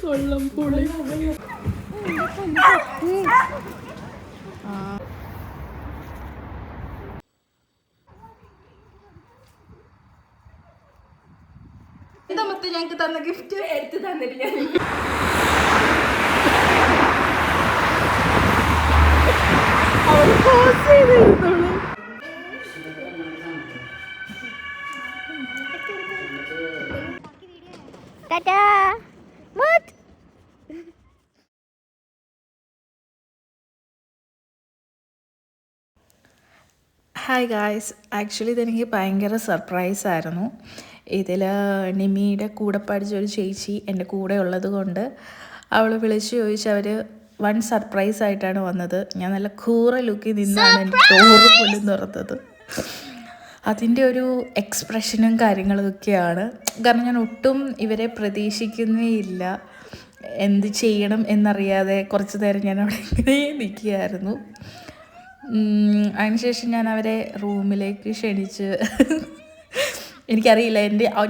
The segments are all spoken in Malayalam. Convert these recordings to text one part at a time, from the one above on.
കൊള്ളം പുളി. എന്താ മൊത്തം ഞങ്ങൾക്ക് തന്ന ഗിഫ്റ്റ് എടുത്ത് തന്നിട്ടില്ല. ഹായ് ഗായ്സ്, ആക്ച്വലി ഇതെനിക്ക് ഭയങ്കര സർപ്രൈസായിരുന്നു. ഇതിൽ നിമിയുടെ കൂടെ പഠിച്ചൊരു ചേച്ചി എൻ്റെ കൂടെ ഉള്ളത് കൊണ്ട് അവൾ വിളിച്ച് ചോദിച്ചവർ വൺ സർപ്രൈസായിട്ടാണ് വന്നത്. ഞാൻ നല്ല കൂറ ലുക്കിൽ നിന്നാണ് എൻ്റെ ഡോറ് പോലും തുറന്നത്. അതിൻ്റെ ഒരു എക്സ്പ്രഷനും കാര്യങ്ങളൊക്കെയാണ്. കാരണം ഞാൻ ഒട്ടും ഇവരെ പ്രതീക്ഷിക്കുന്നേ ഇല്ല. എന്ത് ചെയ്യണം എന്നറിയാതെ കുറച്ച് നേരം ഞാൻ അവിടെ ഇങ്ങനെ നിൽക്കുകയായിരുന്നു. അതിനുശേഷം ഞാൻ അവരെ റൂമിലേക്ക് ക്ഷണിച്ച് എനിക്കറിയില്ല,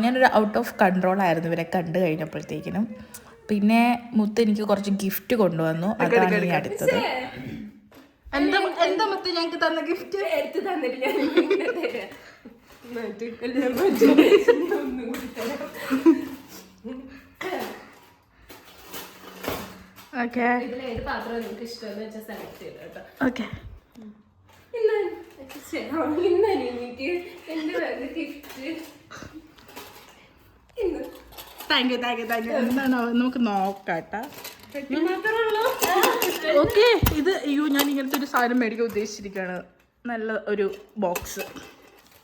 ഞാനൊരു ഔട്ട് ഓഫ് കൺട്രോളായിരുന്നു ഇവരെ കണ്ടു കഴിഞ്ഞപ്പോഴത്തേക്കിനും. പിന്നെ മുത്ത് എനിക്ക് കുറച്ച് ഗിഫ്റ്റ് കൊണ്ടുവന്നു. അതാണ് ഇനി അടുത്തത്. എന്താ മുത്ത് ഞങ്ങൾക്ക് തന്ന ഗിഫ്റ്റ് എടുത്ത് തന്നിട്ടില്ല. ഓക്കെ, ഇതിലേത് പാത്രം നിങ്ങൾക്ക് ഇഷ്ടമെന്ന് വെച്ചാൽ സെലക്ട് ചെയ്തോ കേട്ടോ. Okay, thank you. എന്താണോ നമുക്ക് നോക്കാട്ടാ. ഓക്കെ, ഇത് ഞാൻ ഇങ്ങനത്തെ ഒരു സാധനം മേടിക്കാൻ ഉദ്ദേശിച്ചിരിക്കുകയാണ്. നല്ല ഒരു ബോക്സ്.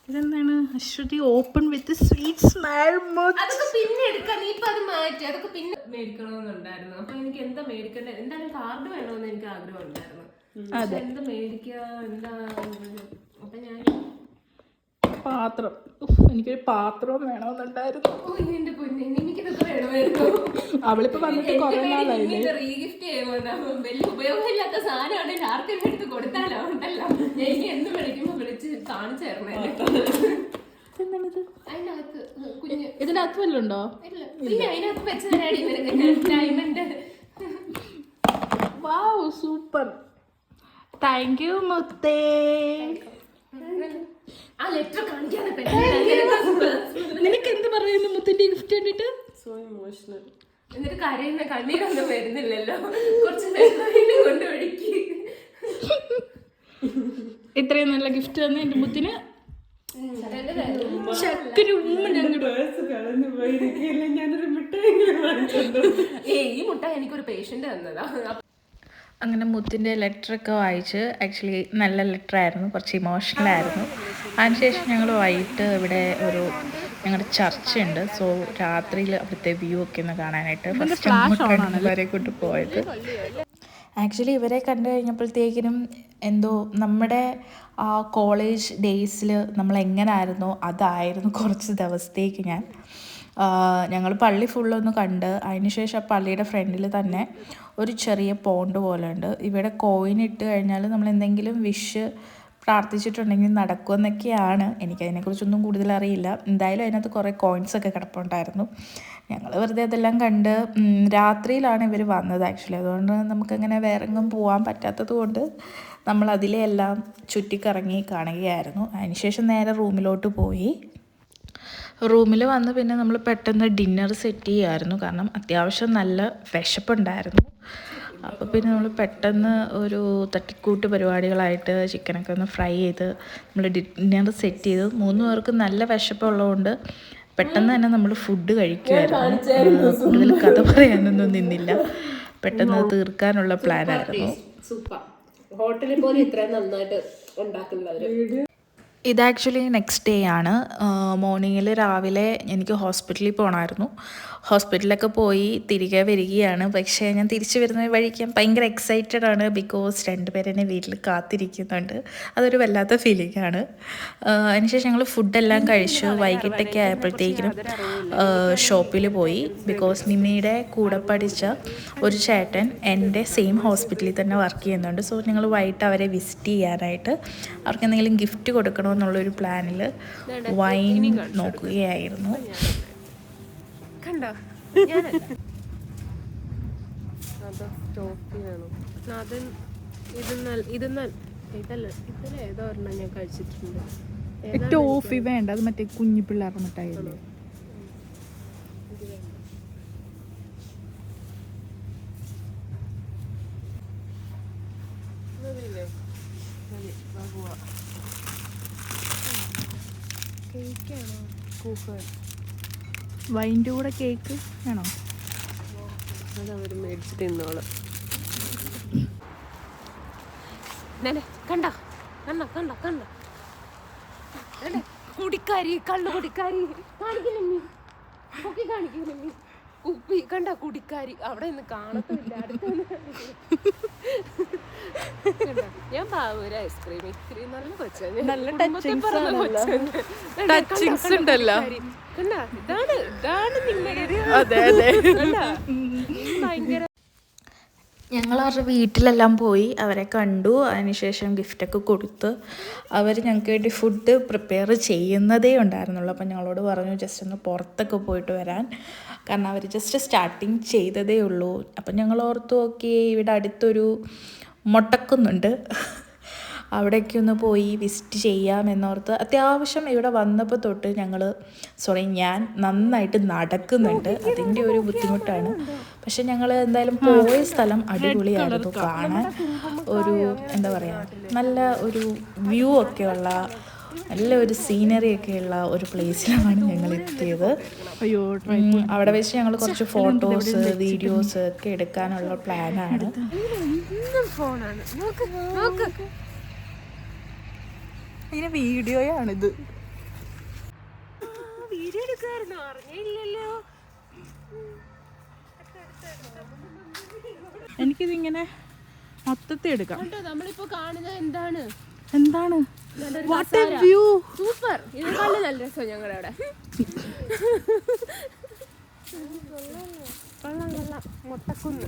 ഇതെന്താണ്? Aswathy open with sweet smile. അതൊക്കെ പിന്നെ എടുക്കാം, നീ ഇപ്പൊ അത് മാറ്റി. അതൊക്കെ പിന്നെ മേടിക്കണമെന്നുണ്ടായിരുന്നു. അപ്പൊ എനിക്ക് എന്താ മേടിക്കണ്ടേ, എന്തായാലും കാർഡ് വേണമെന്ന് എനിക്ക് ആഗ്രഹം ഉണ്ടായിരുന്നു. എന്താ മേടിക്കുക, എന്താ. അപ്പൊ ഞാൻ പാത്രം, എനിക്കൊരു പാത്രവും വേണമെന്നുണ്ടായിരുന്നു. എന്റെ പൊന്നെ, എനിക്കിതൊക്കെ വേണമായിരുന്നു. അവളിപ്പോ വന്നിട്ട് കുറെ നാളായില്ലേ. റീഗിഫ്റ്റ് ചെയ്യുമോ, വലിയ ഉപയോഗമില്ലാത്ത സാധനമാണെങ്കിൽ ആർക്കെങ്കിലും എടുത്ത് കൊടുത്താലോ ഉണ്ടല്ലോ. എനിക്ക് എന്ത് വിളിക്കുമ്പോ വിളിച്ച് കാണിച്ചു തരണേ. അതിനകത്ത് കുഞ്ഞ്, ഇതിനകത്ത് വല്ലതും ഉണ്ടോ? പിന്നെ അതിനകത്ത് വെച്ച് തരാടി diamond. Wow, super. Thank you മുത്തേ. ആ ലെറ്റർ കാണിക്കാതെ നിനക്ക് എന്ത് പറയുന്നു മുത്തിന്റെ ഗിഫ്റ്റ് കണ്ടിട്ട്? So emotional. എന്നിട്ട് കരയുന്ന കണ്ണീരൊന്നും വരുന്നില്ലല്ലോ. കുറച്ച് വെള്ളം കൊണ്ട് ഒഴുക്കി. ഇത്രയും നല്ല ഗിഫ്റ്റ് തന്നെ എന്റെ മുത്തിന്. ഈ മുട്ടായി എനിക്കൊരു പേഷ്യന്റ് തന്നതാ. അങ്ങനെ മുത്തിൻ്റെ ലെറ്ററൊക്കെ വായിച്ച്, ആക്ച്വലി നല്ല ലെറ്ററായിരുന്നു, കുറച്ച് ഇമോഷണൽ ആയിരുന്നു. അതിനുശേഷം ഞങ്ങൾ വൈകിട്ട് ഇവിടെ ഞങ്ങളുടെ ചർച്ചുണ്ട്. സോ രാത്രിയിൽ അവിടുത്തെ വ്യൂ ഒക്കെ ഒന്ന് കാണാനായിട്ട് ഫസ്റ്റ് വരെ കൊണ്ട് പോയത്. ആക്ച്വലി ഇവരെ കണ്ടു കഴിഞ്ഞപ്പോഴത്തേക്കിനും എന്തോ നമ്മുടെ ആ കോളേജ് ഡേയ്സിൽ നമ്മൾ എങ്ങനായിരുന്നോ അതായിരുന്നു കുറച്ച് ദിവസത്തേക്ക് ഞങ്ങൾ പള്ളി ഫുള്ളൊന്ന് കണ്ട്. അതിനുശേഷം ആ പള്ളിയുടെ ഫ്രണ്ടിൽ തന്നെ ഒരു ചെറിയ പോണ്ട് പോലെ ഉണ്ട്. ഇവിടെ കോയിൻ ഇട്ട് കഴിഞ്ഞാൽ നമ്മൾ എന്തെങ്കിലും വിഷ് പ്രാർത്ഥിച്ചിട്ടുണ്ടെങ്കിൽ നടക്കുമെന്നൊക്കെയാണ്. എനിക്കതിനെക്കുറിച്ചൊന്നും കൂടുതൽ അറിയില്ല. എന്തായാലും അതിനകത്ത് കുറേ കോയിൻസൊക്കെ കിടപ്പുണ്ടായിരുന്നു. ഞങ്ങൾ വെറുതെ അതെല്ലാം കണ്ട്. രാത്രിയിലാണ് ഇവർ വന്നത് ആക്ച്വലി. അതുകൊണ്ട് നമുക്കങ്ങനെ വേറെങ്ങും പോകാൻ പറ്റാത്തത് കൊണ്ട് നമ്മൾ അതിലെല്ലാം ചുറ്റിക്കറങ്ങി കാണുകയായിരുന്നു. അതിനുശേഷം നേരെ റൂമിലോട്ട് പോയി. റൂമിൽ വന്ന് പിന്നെ നമ്മൾ പെട്ടെന്ന് ഡിന്നർ സെറ്റ് ചെയ്യുമായിരുന്നു. കാരണം അത്യാവശ്യം നല്ല വിശപ്പുണ്ടായിരുന്നു. അപ്പോൾ പിന്നെ നമ്മൾ പെട്ടെന്ന് ഒരു തട്ടിക്കൂട്ട് പരിപാടികളായിട്ട് ചിക്കനൊക്കെ ഒന്ന് ഫ്രൈ ചെയ്ത് നമ്മൾ ഡിന്നർ സെറ്റ് ചെയ്തു. 3 പേർക്ക് നല്ല വിശപ്പുള്ളതുകൊണ്ട് പെട്ടെന്ന് തന്നെ നമ്മൾ ഫുഡ് കഴിക്കുമായിരുന്നു. കൂടുതൽ കഥ പറയാനൊന്നും നിന്നില്ല, പെട്ടെന്ന് തീർക്കാനുള്ള പ്ലാനായിരുന്നു. ഹോട്ടലിൽ പോലെ ഇത്രയും നന്നായിട്ട് ഉണ്ടാക്കുന്നവര്. ഇത് ആക്ച്വലി നെക്സ്റ്റ് ഡേ ആണ്. മോർണിംഗിൽ രാവിലെ എനിക്ക് ഹോസ്പിറ്റലിൽ പോകണമായിരുന്നു. ഹോസ്പിറ്റലിലൊക്കെ പോയി തിരികെ വരികയാണ്. പക്ഷേ ഞാൻ തിരിച്ചു വരുന്ന വഴിക്ക് ഞാൻ ഭയങ്കര എക്സൈറ്റഡ് ആണ്. ബിക്കോസ് 2 പേരെന്നെ വീട്ടിൽ കാത്തിരിക്കുന്നുണ്ട്. അതൊരു വല്ലാത്ത ഫീലിംഗ് ആണ്. അതിനുശേഷം ഞങ്ങൾ ഫുഡെല്ലാം കഴിച്ചു. വൈകിട്ടൊക്കെ ആയപ്പോഴത്തേക്കിനും ഷോപ്പിൽ പോയി. ബിക്കോസ് നിമിയുടെ കൂടെ പഠിച്ച ഒരു ചേട്ടൻ എൻ്റെ സെയിം ഹോസ്പിറ്റലിൽ തന്നെ വർക്ക് ചെയ്യുന്നുണ്ട്. സോ ഞങ്ങൾ വൈകിട്ട് അവരെ വിസിറ്റ് ചെയ്യാനായിട്ട് അവർക്ക് എന്തെങ്കിലും ഗിഫ്റ്റ് കൊടുക്കണമെന്നുള്ളൊരു പ്ലാനിൽ വൈൻ നോക്കുകയായിരുന്നു. കണ്ടോ ഞാനല്ല അതോ ടോഫി വേണോ അത് ഇതല്ല ഇതിലേതോ ഒരെണ്ണം ഞാൻ കഴിച്ചിട്ടുണ്ട്. ടോഫി വേണ്ട, അത് മറ്റേ കുഞ്ഞു പിള്ളേരുടെ മിഠായില്ലേ. കേക്കാണോ കൂപ്പൺ വൈൻ്റെ കൂടെ കേക്ക് വേണോ? അതവർ മേടിച്ച് തിന്നോളും. കണ്ട കണ്ട കണ്ട കണ്ട കുടിക്കാരി കള്ളു കുടിക്കാരി കാണിക്കില്ലമ്മി പൊക്കി കാണിക്കില്ലമ്മി കുപ്പി കണ്ട കുടിക്കാരി അവിടെ നിന്ന് കാണത്തില്ല. ഞാൻ ഒരു ഐസ്ക്രീം ഇത്തിരി നല്ല കൊച്ചാണ്. ഇതാണ് നിങ്ങളുടെ ഭയങ്കര. ഞങ്ങൾ അവരുടെ വീട്ടിലെല്ലാം പോയി അവരെ കണ്ടു. അതിനുശേഷം ഗിഫ്റ്റൊക്കെ കൊടുത്ത് അവർ ഞങ്ങൾക്ക് വേണ്ടി ഫുഡ് പ്രിപ്പയർ ചെയ്യുന്നതേ ഉണ്ടായിരുന്നുള്ളൂ. അപ്പം ഞങ്ങളോട് പറഞ്ഞു ജസ്റ്റ് ഒന്ന് പുറത്തൊക്കെ പോയിട്ട് വരാൻ, കാരണം അവർ ജസ്റ്റ് സ്റ്റാർട്ടിങ് ചെയ്തതേ ഉള്ളൂ. അപ്പം ഞങ്ങൾ ഓർത്തു ഓക്കെ ഇവിടെ അടുത്തൊരു മൊട്ടക്കുന്നുണ്ട്, അവിടേക്ക് ഒന്ന് പോയി വിസിറ്റ് ചെയ്യാമെന്നോർത്ത്. അത്യാവശ്യം ഇവിടെ വന്നപ്പോൾ തൊട്ട് ഞാൻ നന്നായിട്ട് നടക്കുന്നുണ്ട്, അതിൻ്റെ ഒരു ബുദ്ധിമുട്ടാണ്. പക്ഷെ ഞങ്ങൾ എന്തായാലും പോയ സ്ഥലം അടിപൊളിയായിരുന്നു കാണാൻ. ഒരു എന്താ പറയുക, നല്ല ഒരു വ്യൂ ഒക്കെ ഉള്ള നല്ല ഒരു സീനറി ഒക്കെ ഉള്ള ഒരു പ്ലേസിലാണ് ഞങ്ങൾ എത്തിയത്. അവിടെ വെച്ച് ഞങ്ങൾ കുറച്ച് ഫോട്ടോസ് വീഡിയോസ് ഒക്കെ എടുക്കാനുള്ള പ്ലാനാണ്. അതിന് വീഡിയോയാണിത്. വീഡിയോ എടുക്കാറുണ്ടോ? അറിഞ്ഞില്ലല്ലോ. എനിക്കിതിങ്ങനെ മൊത്തത്തിൽ എടുക്കാം. നമ്മളിപ്പോ കാണുന്നത് എന്താണ് സൂപ്പർ. ഇതിനെക്കാളും നല്ല രസം ഞങ്ങളുടെ അവിടെ. കൊള്ളാം. മൊട്ടക്കുന്ന്,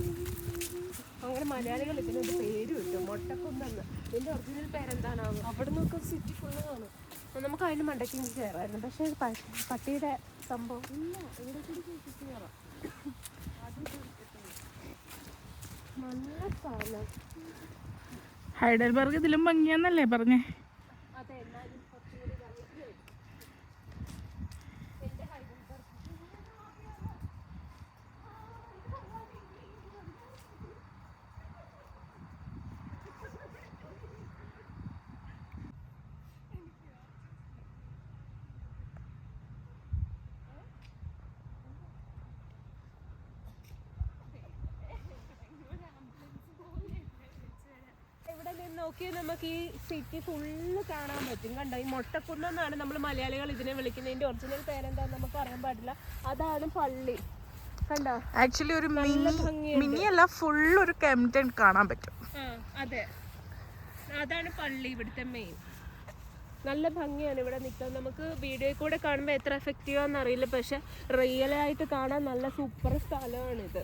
അങ്ങനെ മലയാളികൾ ഇതിനൊരു പേര് കിട്ടും, മൊട്ടക്കുന്നെന്ന്. ഇതിന്റെ ഒറിജിനൽ പേരെന്താണാവും? അവിടെ നിന്നൊക്കെ സിറ്റി ഫുള്ള് കാണും. നമുക്ക് അതിന് മണ്ടയ്ക്ക് കയറായിരുന്നു, പക്ഷെ പട്ടിയുടെ സംഭവം ഇല്ല. ഇവിടെ ചുറ്റി കയറാം. നല്ല സ്ഥലം. ഹൈഡൽബർഗ് ഇതിലും ഭംഗിയാന്നല്ലേ പറഞ്ഞേ? അതെ, എന്നാലും കുറച്ചുകൂടി വെറൈറ്റി ആയി. എന്റെ ഹൈഡൽബർഗ് നോക്കിയാൽ നമുക്ക് ഈ സിറ്റി ഫുള്ള് കാണാൻ പറ്റും. കണ്ടോ, ഈ മൊട്ടക്കുന്നെന്നാണ് നമ്മൾ മലയാളികൾ ഇതിനെ വിളിക്കുന്നത്. ഇതിന്റെ ഒറിജിനൽ പേരെന്താന്ന് നമുക്ക് അറിയാൻ പാടില്ല. അതാണ് പള്ളി. കണ്ടോ, ആക്ച്വലി ഒരു മിനി അല്ല, ഫുൾ ഒരു കെംപ്റ്റൺ കാണാൻ പറ്റും. അതെ, അതാണ് പള്ളി ഇവിടുത്തെ മെയിൻ. നല്ല ഭംഗിയാണ് ഇവിടെ നിൽക്കാൻ. നമുക്ക് വീഡിയോയിൽ കൂടെ കാണുമ്പോൾ എത്ര എഫക്റ്റീവാന്ന് അറിയില്ല, പക്ഷെ റിയലായിട്ട് കാണാൻ നല്ല സൂപ്പർ സ്ഥലമാണിത്.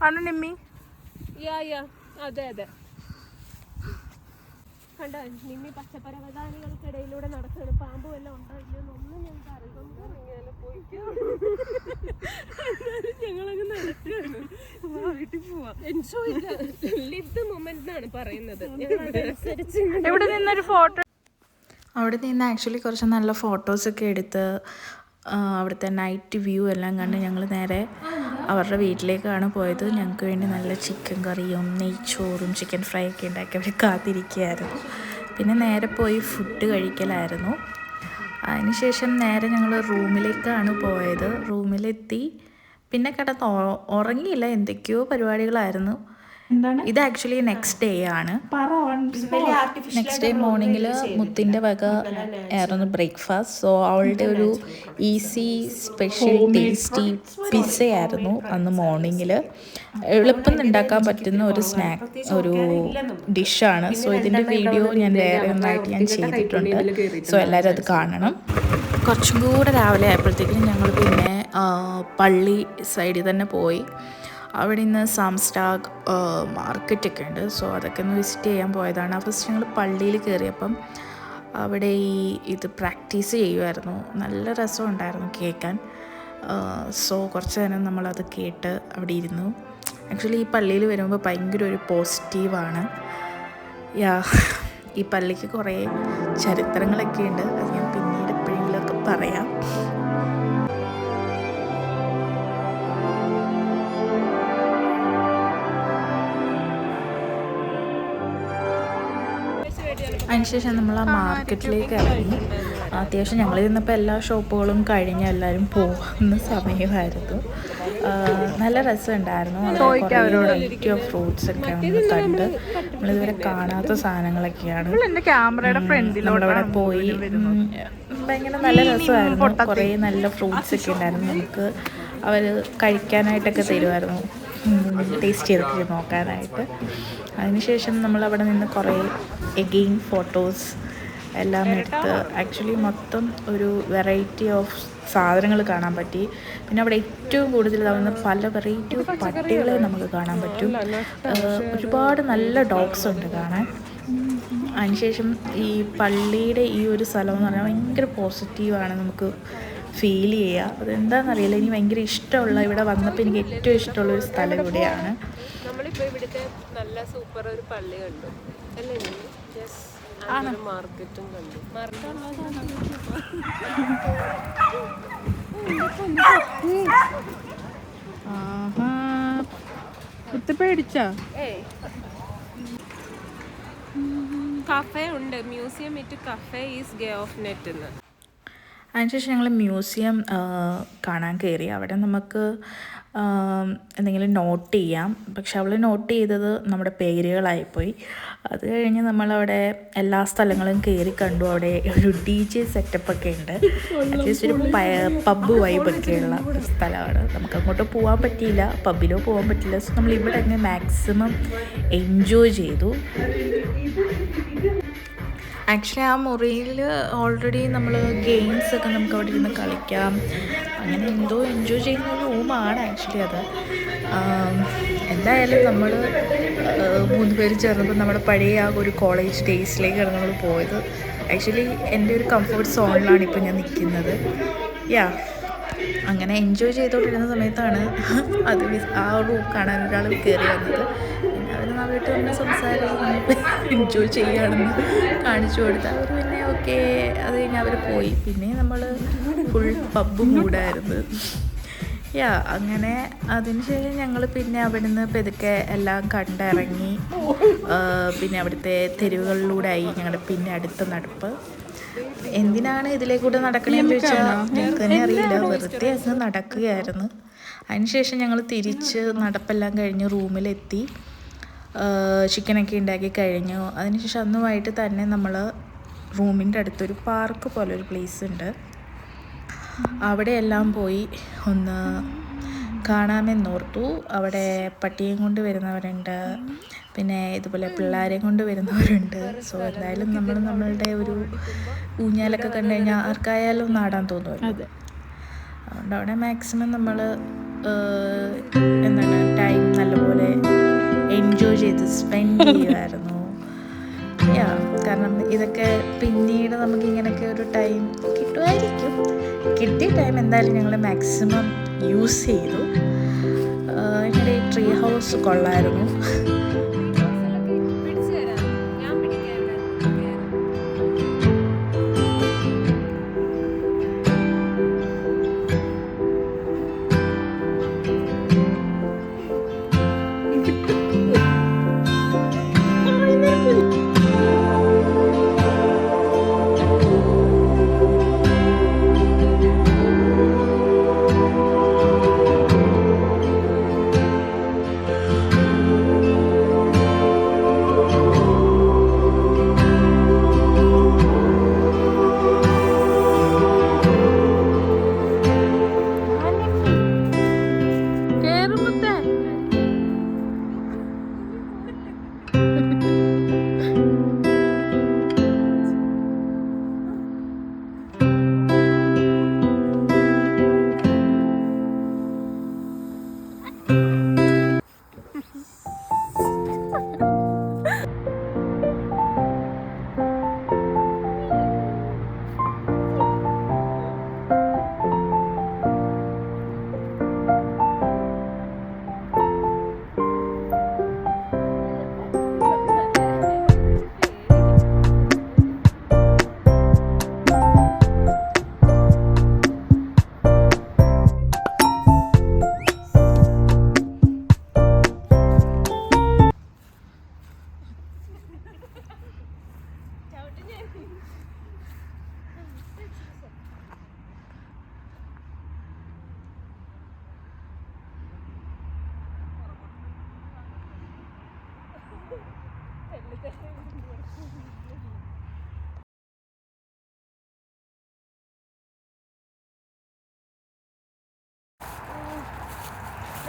ആണ് നിമ്മി? യാ അതെ. കണ്ടോ, നിമ്മി പച്ചപ്പരവതാനികൾക്കിടയിലൂടെ നടക്കുകയാണ്. പാമ്പും എല്ലാം ഉണ്ടോ ഇല്ലെന്നൊന്നും ഞങ്ങൾക്ക് അറിയില്ല. ഞങ്ങളങ്ങ് നടക്കുകയാണ്. വീട്ടിൽ പോവാം. എൻജോയ് ലിവ് ദ മൊമെന്റ് എന്നാണ് പറയുന്നത്. ഇവിടെ നിന്നൊരു ഫോട്ടോ, അവിടെ നിന്ന് ആക്ച്വലി കുറച്ച് നല്ല ഫോട്ടോസൊക്കെ എടുത്ത് അവിടുത്തെ നൈറ്റ് വ്യൂ എല്ലാം കണ്ട് ഞങ്ങൾ നേരെ അവരുടെ വീട്ടിലേക്കാണ് പോയത്. ഞങ്ങൾക്ക് വേണ്ടി നല്ല ചിക്കൻ കറിയും നെയ്ച്ചോറും ചിക്കൻ ഫ്രൈ ഒക്കെ ഉണ്ടാക്കി അവർ കാത്തിരിക്കുകയായിരുന്നു. പിന്നെ നേരെ പോയി ഫുഡ് കഴിക്കലായിരുന്നു. അതിനുശേഷം നേരെ ഞങ്ങൾ റൂമിലേക്കാണ് പോയത്. റൂമിലെത്തി പിന്നെ കിടന്ന് ഉറങ്ങിയില്ല, എന്തൊക്കെയോ പരിപാടികളായിരുന്നു. ഇത് ആക്ച്വലി നെക്സ്റ്റ് ഡേ ആണ്. നെക്സ്റ്റ് ഡേ മോർണിംഗിൽ മുത്തിൻ്റെ വക ആയിരുന്നു ബ്രേക്ക്ഫാസ്റ്റ്. സോ അവളുടെ ഒരു ഈസി സ്പെഷ്യൽ ടേസ്റ്റി പിസ്സയായിരുന്നു അന്ന് മോർണിംഗിൽ. എളുപ്പം ഉണ്ടാക്കാൻ പറ്റുന്ന ഒരു ഒരു ഡിഷാണ്. സോ ഇതിൻ്റെ വീഡിയോ ഞാൻ വേറെ ഒന്നായിട്ട് ഞാൻ ചെയ്തിട്ടുണ്ട്. സോ എല്ലാവരും അത് കാണണം. കുറച്ചും കൂടെ രാവിലെ ആയപ്പോഴത്തേക്കും ഞങ്ങൾ പിന്നെ പള്ളി സൈഡിൽ തന്നെ പോയി. അവിടെ നിന്ന് സാംസ്റ്റാഗ് മാർക്കറ്റൊക്കെ ഉണ്ട്. സോ അതൊക്കെ ഒന്ന് വിസിറ്റ് ചെയ്യാൻ പോയതാണ്. ഫസ്റ്റ് ഞങ്ങൾ പള്ളിയിൽ കയറിയപ്പം അവിടെ ഇത് പ്രാക്ടീസ് ചെയ്യുമായിരുന്നു. നല്ല രസമുണ്ടായിരുന്നു കേൾക്കാൻ. സോ കുറച്ച് നേരം നമ്മളത് കേട്ട് അവിടെ ഇരുന്നു. ആക്ച്വലി ഈ പള്ളിയിൽ വരുമ്പോൾ ഭയങ്കര ഒരു പോസിറ്റീവാണ്. ഈ പള്ളിക്ക് കുറേ ചരിത്രങ്ങളൊക്കെ ഉണ്ട്, അത് ഞാൻ പിന്നീട് എപ്പോഴെങ്കിലുമൊക്കെ പറയാം. അതിനുശേഷം നമ്മൾ ആ മാർക്കറ്റിലേക്ക് ഇറങ്ങി. അത്യാവശ്യം ഞങ്ങൾ ഇരുന്നപ്പോൾ എല്ലാ ഷോപ്പുകളും കഴിഞ്ഞ് എല്ലാവരും പോകുന്ന സമയമായിരുന്നു. നല്ല രസമുണ്ടായിരുന്നു. അവിടെ വെറൈറ്റി ഓഫ് ഫ്രൂട്ട്സ് ഒക്കെ നമ്മൾ കണ്ട്. നമ്മളിതുവരെ കാണാത്ത സാധനങ്ങളൊക്കെയാണ്. നമ്മളവിടെ പോയി ഭയങ്കര നല്ല രസമായിരുന്നു. കുറേ നല്ല ഫ്രൂട്ട്സ് ഒക്കെ ഉണ്ടായിരുന്നു. നമുക്ക് അവർ കഴിക്കാനായിട്ടൊക്കെ തരുമായിരുന്നു, ടേസ്റ്റ് ചെയ്തിട്ട് നോക്കാനായിട്ട്. അതിനുശേഷം നമ്മളവിടെ നിന്ന് കുറേ എഗെയിൻ ഫോട്ടോസ് എല്ലാം എടുത്ത് ആക്ച്വലി മൊത്തം ഒരു വെറൈറ്റി ഓഫ് സാധനങ്ങൾ കാണാൻ പറ്റി. പിന്നെ അവിടെ ഏറ്റവും കൂടുതൽ ഇതാവുന്ന പല വെറൈറ്റി ഓഫ് പട്ടികളെ നമുക്ക് കാണാൻ പറ്റും. ഒരുപാട് നല്ല ഡോഗ്സ് ഉണ്ട് കാണാൻ. അതിനുശേഷം ഈ പള്ളിയുടെ ഈ ഒരു സ്ഥലം എന്ന് പറഞ്ഞാൽ ഭയങ്കര പോസിറ്റീവാണ്, നമുക്ക് ഫീൽ ചെയ്യുക. അതെന്താണെന്നറിയില്ല, എനിക്ക് ഭയങ്കര ഇഷ്ടമുള്ള, ഇവിടെ വന്നപ്പോൾ എനിക്ക് ഏറ്റവും ഇഷ്ടമുള്ള ഒരു സ്ഥലം ഇവിടെയാണ്. നമ്മളിപ്പോൾ ഇവിടുത്തെ നല്ല സൂപ്പർ ഒരു പള്ളി കണ്ടു അല്ലേ? മാർക്കറ്റും കണ്ടു. പേടിച്ചാ കഫേ ഉണ്ട്, museum it cafe is gay of net എന്ന്. അതിനുശേഷം ഞങ്ങൾ മ്യൂസിയം കാണാൻ കയറി. അവിടെ നമുക്ക് എന്തെങ്കിലും നോട്ട് ചെയ്യാം. പക്ഷെ അവൾ നോട്ട് ചെയ്തത് നമ്മുടെ പേരുകളായിപ്പോയി. അത് കഴിഞ്ഞ് നമ്മളവിടെ എല്ലാ സ്ഥലങ്ങളും കയറി കണ്ടു. അവിടെ ഒരു DJ സെറ്റപ്പൊക്കെ ഉണ്ട്. അറ്റ്ലീസ്റ്റ് ഒരു പബ്ബ് വൈബൊക്കെയുള്ള ഒരു സ്ഥലമാണ്. നമുക്ക് അങ്ങോട്ട് പോകാൻ പറ്റിയില്ല, പബ്ബിലോ പോകാൻ പറ്റില്ല. സോ നമ്മൾ ഇവിടെ അങ്ങ് മാക്സിമം എൻജോയ് ചെയ്തു. ആക്ച്വലി ആ മുറിയിൽ ഓൾറെഡി നമ്മൾ ഗെയിംസൊക്കെ നമുക്ക് അവിടെ ഇരുന്ന് കളിക്കാം, അങ്ങനെ എന്തോ എൻജോയ് ചെയ്യുന്ന ഒരു റൂമാണ് ആക്ച്വലി അത്. എന്തായാലും നമ്മൾ 3 പേര് ചേർന്നപ്പോൾ നമ്മുടെ പഴയ ആ ഒരു കോളേജ് ഡേയ്സിലേക്കാണ് നമ്മൾ പോയത്. ആക്ച്വലി എൻ്റെ ഒരു കംഫർട്ട് സോണിലാണ് ഇപ്പോൾ ഞാൻ നിൽക്കുന്നത്. അങ്ങനെ എൻജോയ് ചെയ്തുകൊണ്ടിരുന്ന സമയത്താണ് അത് ആ റൂം കാണാൻ ഒരാൾ കയറി വന്നത്. പിന്നെ അവർ വീട്ടിൽ വന്ന് സംസാരിച്ച് എൻജോയ് ചെയ്യുകയാണെന്ന് കാണിച്ചു കൊടുത്ത് അവർ പിന്നെ ഓക്കെ. അത് കഴിഞ്ഞ് അവർ പോയി. പിന്നെ നമ്മൾ ഫുൾ പബ്ബ് മൂടായിരുന്നു. അങ്ങനെ അതിനുശേഷം ഞങ്ങൾ പിന്നെ അവിടെ നിന്ന് പെതുക്കെ എല്ലാം കണ്ടിറങ്ങി. പിന്നെ അവിടുത്തെ തെരുവുകളിലൂടെ ആയി ഞങ്ങളുടെ പിന്നെ അടുത്ത നടപ്പ്. എന്തിനാണ് ഇതിലേക്കൂടെ നടക്കണേന്ന് ചോദിച്ചാൽ ഞങ്ങൾക്ക് തന്നെ അറിയില്ല, വെറുതെ അങ്ങ് നടക്കുകയായിരുന്നു. അതിനുശേഷം ഞങ്ങൾ തിരിച്ച് നടപ്പെല്ലാം കഴിഞ്ഞ് റൂമിലെത്തി. ചിക്കനൊക്കെ ഉണ്ടാക്കി കഴിഞ്ഞു. അതിനുശേഷം അന്നുമായിട്ട് തന്നെ നമ്മൾ റൂമിൻ്റെ അടുത്തൊരു പാർക്ക് പോലെ ഒരു പ്ലേസ് ഉണ്ട്, അവിടെയെല്ലാം പോയി ഒന്ന് കാണാമെന്നോർത്തു. അവിടെ പട്ടിയും കൊണ്ട് വരുന്നവരുണ്ട്, പിന്നെ ഇതുപോലെ പിള്ളേരെയും കൊണ്ട് വരുന്നവരുണ്ട്. സോ എന്തായാലും നമ്മളുടെ ഒരു ഊഞ്ഞാലൊക്കെ കണ്ടു കഴിഞ്ഞാൽ ആർക്കായാലും നാടാൻ തോന്നുമല്ലോ. അതുകൊണ്ട് അവിടെ മാക്സിമം നമ്മൾ എന്താണ് ടൈം നല്ലപോലെ എൻജോയ് ചെയ്ത് സ്പെൻഡ് ചെയ്യുമായിരുന്നു. കാരണം ഇതൊക്കെ പിന്നീട് നമുക്ക് ഇങ്ങനെയൊക്കെ ഒരു ടൈം കിട്ടുമായിരിക്കും. കിട്ടിയ ടൈം എന്തായാലും ഞങ്ങൾ മാക്സിമം യൂസ് ചെയ്തു. എൻ്റെ ട്രീ ഹൗസ് കൊള്ളായിരുന്നു.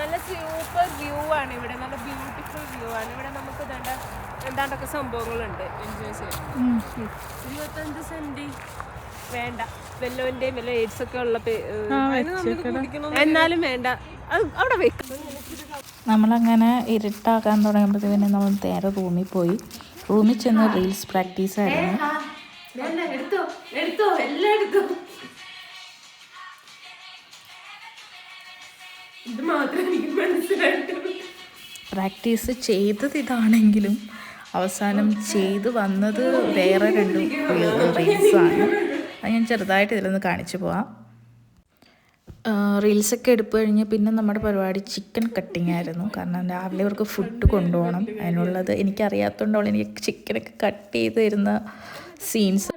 നല്ല സൂപ്പർ വ്യൂ ആണ് ഇവിടെ, നല്ല ബ്യൂട്ടിഫുൾ വ്യൂ ആണ് ഇവിടെ. നമുക്ക് എന്താണ്ടൊക്കെ സംഭവങ്ങളുണ്ട് എൻജോയ് ചെയ്യാൻ. 25 സെന്റ് വേണ്ട, വെല്ലോന്റെ വല്ല എയ്ഡ്സ് ഒക്കെ ഉള്ള എന്നാലും വേണ്ട, അവിടെ വെക്കും. നമ്മളങ്ങനെ ഇരുട്ടാക്കാൻ തുടങ്ങുമ്പോഴത്തേക്കും നമ്മൾ നേരെ റൂമിൽ പോയി. റൂമിൽ ചെന്ന് റീൽസ് പ്രാക്ടീസ് ആയിരുന്നു. ഇത് മാത്രം എനിക്ക് മനസ്സിലായിട്ടുള്ളൂ. പ്രാക്ടീസ് ചെയ്തത് ഇതാണെങ്കിലും അവസാനം ചെയ്ത് വന്നത് വേറെ 2 റീൽസാണ്. അത് ഞാൻ ചെറുതായിട്ട് ഇതിലൊന്ന് കാണിച്ചു പോവാം. റീൽസൊക്കെ എടുപ്പ് കഴിഞ്ഞ് പിന്നെ നമ്മുടെ പരിപാടി ചിക്കൻ കട്ടിങ് ആയിരുന്നു. കാരണം രാവിലെ അവർക്ക് ഫുഡ് കൊണ്ടുപോകണം. അതിനുള്ളത് എനിക്കറിയാത്തതുകൊണ്ടാണ് എനിക്ക് ചിക്കനൊക്കെ കട്ട് ചെയ്ത് തരുന്ന സീൻസ്.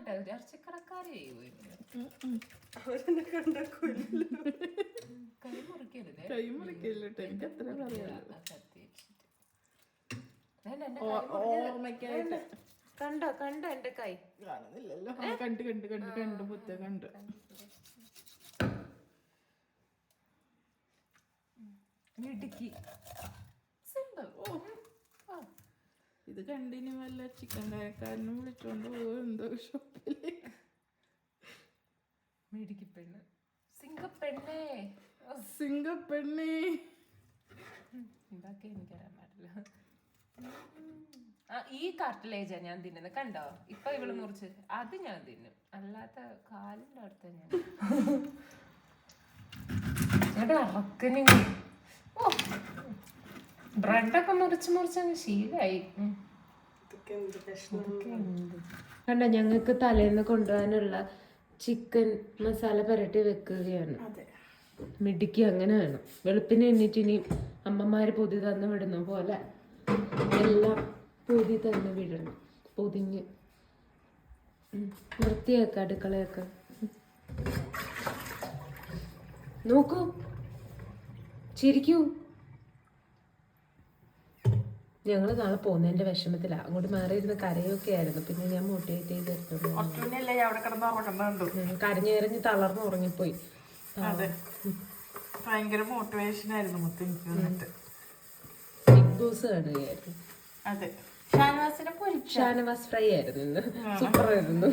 കണ്ടോ എന്റെ കൈ കാണുന്നില്ലല്ലോ. കണ്ട് മുത്ത കണ്ട്. ഇത് കണ്ടിന് വല്ല ചിക്കൻ കയക്കാരനും വിളിച്ചോണ്ട് പോകും എന്തോ ഷോപ്പില്. മിടുക്കിപ്പെണ്ണ്, സിംഗപ്പെണ്ണേ, സിംഗപ്പെണ്ണേ. ഇതൊക്കെ എനിക്കറിയാൻ പാടില്ല. ഈ കാർട്ടിലേജാ ഞാൻ തിന്നുന്നത്, കണ്ടോ? ഇപ്പൊ ഇവള് മുറിച്ച് അത് ഞാൻ തിന്നും, അല്ലാത്ത കാലിന്റെ അടുത്ത് ഞാൻ ബ്രെഡൊക്കെ മുറിച്ചങ്ങ് ശീലായി. കണ്ടോ, ഞങ്ങൾക്ക് തലേന്ന് കൊണ്ടുപോകാനുള്ള ചിക്കൻ മസാല പുരട്ടി വെക്കുകയാണ്. മിടുക്കി അങ്ങനെ വേണം. വെളുപ്പിന് എണ്ണീറ്റ് ഇനി അമ്മമാര് പൊതി തന്ന് വിടുന്ന പോലെ എല്ലാം പൊതി തന്നെ വിടണം. പൊതിഞ്ഞ് വൃത്തിയാക്ക അടുക്കളയൊക്കെ. നോക്കൂ, ചിരിക്കൂ. ഞങ്ങൾ നാളെ പോകുന്നതിന്റെ വിഷമത്തിലാണ്. അങ്ങോട്ട് മാറിയിരുന്ന കരയൊക്കെ ആയിരുന്നു. പിന്നെ ഞാൻ മോട്ടിവേറ്റ് ചെയ്തിരുന്നു. കരഞ്ഞു കരഞ്ഞ് തളർന്ന് ഉറങ്ങിപ്പോയി. ഭയങ്കര മോട്ടിവേഷൻ ആയിരുന്നു മൊത്തം എനിക്ക് വന്നിട്ട്. ബിഗ് ബോസ് കാണുകയായിരുന്നു. അതെ, ഷാനവാസ് ഫ്രൈ ആയിരുന്നു ഇന്ന്. സൂപ്പർ ആയിരുന്നു.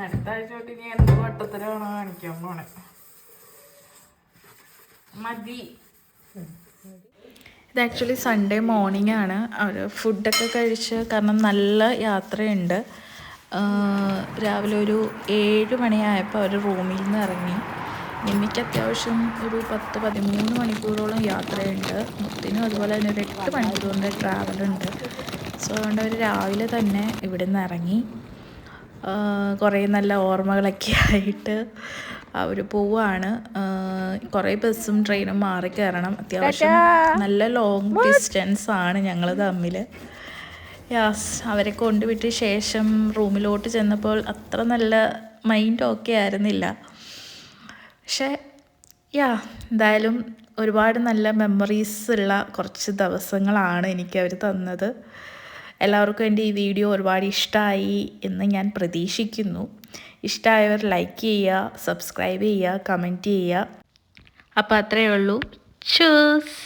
അടുത്ത ആഴ്ച തൊട്ട് ഇനി എന്ത് വട്ടത്തിലാണോ കാണിക്കാൻ പോണെ. മതി. ഇത് ആക്ച്വലി സൺഡേ മോർണിംഗ് ആണ്. അവർ ഫുഡൊക്കെ കഴിച്ച്, കാരണം നല്ല യാത്രയുണ്ട്. രാവിലെ ഒരു 7 മണിയായപ്പോൾ അവർ റൂമിൽ നിന്ന് ഇറങ്ങി. എനിക്ക് അത്യാവശ്യം ഒരു 10-13 മണിക്കൂറോളം യാത്രയുണ്ട്. മുത്തിനും അതുപോലെ തന്നെ ഒരു 8 മണിക്കൂറിൻ്റെ ട്രാവലുണ്ട്. സോ അതുകൊണ്ട് അവർ രാവിലെ തന്നെ ഇവിടെ നിന്ന് ഇറങ്ങി. കുറേ നല്ല ഓർമ്മകളൊക്കെ ആയിട്ട് അവർ പോവാണ്. കുറേ ബസ്സും ട്രെയിനും മാറി കയറണം. അത്യാവശ്യം നല്ല ലോങ് ഡിസ്റ്റൻസ് ആണ് ഞങ്ങൾ തമ്മിൽ. അവരെ കൊണ്ടുവിട്ട് ശേഷം റൂമിലോട്ട് ചെന്നപ്പോൾ അത്ര നല്ല മൈൻഡ് ഓക്കെ ആയിരുന്നില്ല. പക്ഷേ എന്തായാലും ഒരുപാട് നല്ല മെമ്മറീസ് ഉള്ള കുറച്ച് ദിവസങ്ങളാണ് എനിക്ക് അവർ തന്നത്. എല്ലാവർക്കും എൻ്റെ ഈ വീഡിയോ ഒരുപാട് ഇഷ്ടമായി എന്ന് ഞാൻ പ്രതീക്ഷിക്കുന്നു. ഇഷ്ടമായവർ ലൈക്ക് ചെയ്യുക, സബ്സ്ക്രൈബ് ചെയ്യുക, കമൻറ്റ് ചെയ്യുക. അപ്പോൾ അത്രയേ ഉള്ളൂ. ചൂസ്.